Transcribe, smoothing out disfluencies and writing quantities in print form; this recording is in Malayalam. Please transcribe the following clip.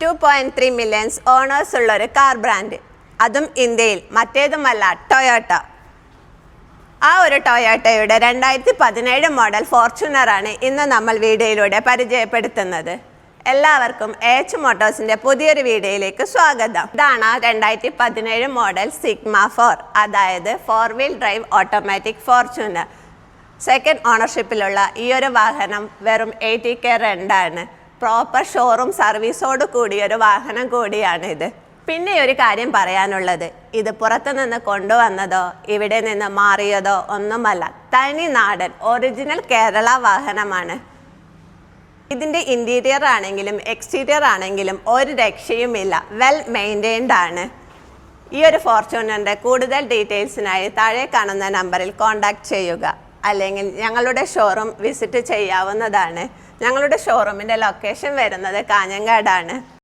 2.3 മില്യൺസ് ഓണേഴ്സ് ഉള്ള ഒരു കാർ ബ്രാൻഡ്, അതും ഇന്ത്യയിൽ, മറ്റേതുമല്ല ടൊയോട്ട. ആ ഒരു ടൊയോട്ടയുടെ 2017 മോഡൽ ഫോർച്യൂണറാണ് ഇന്ന് നമ്മൾ വീഡിയോയിലൂടെ പരിചയപ്പെടുത്തുന്നത്. എല്ലാവർക്കും എച്ച് മോട്ടോഴ്സിൻ്റെ പുതിയൊരു വീഡിയോയിലേക്ക് സ്വാഗതം. ഇതാണ് 2017 മോഡൽ സിഗ്മ 4, അതായത് 4 wheel drive automatic Fortuner. Second ഓണർഷിപ്പിലുള്ള ഈ ഒരു വാഹനം വെറും 80K റെൻ്റാണ്. പ്രോപ്പർ ഷോറൂം സർവീസോട് കൂടിയൊരു വാഹനം കൂടിയാണിത്. പിന്നെ ഒരു കാര്യം പറയാനുള്ളത്, ഇത് പുറത്തുനിന്ന് കൊണ്ടുവന്നതോ ഇവിടെ നിന്ന് മാറിയതോ ഒന്നുമല്ല, തനി നാടൻ ഒറിജിനൽ കേരള വാഹനമാണ്. ഇതിൻ്റെ ഇൻറ്റീരിയർ ആണെങ്കിലും എക്സ്റ്റീരിയർ ആണെങ്കിലും ഒരു രക്ഷയുമില്ല, വെൽ മെയിൻറ്റെയിൻഡ് ആണ്. ഈ ഒരു ഫോർച്യൂണറിൻ്റെ കൂടുതൽ ഡീറ്റെയിൽസിനായി താഴെ കാണുന്ന നമ്പറിൽ കോൺടാക്റ്റ് ചെയ്യുക, അല്ലെങ്കിൽ ഞങ്ങളുടെ ഷോറൂം വിസിറ്റ് ചെയ്യാവുന്നതാണ്. ഞങ്ങളുടെ ഷോറൂമിൻ്റെ ലൊക്കേഷൻ വരുന്നത് കാഞ്ഞങ്ങാടാണ്.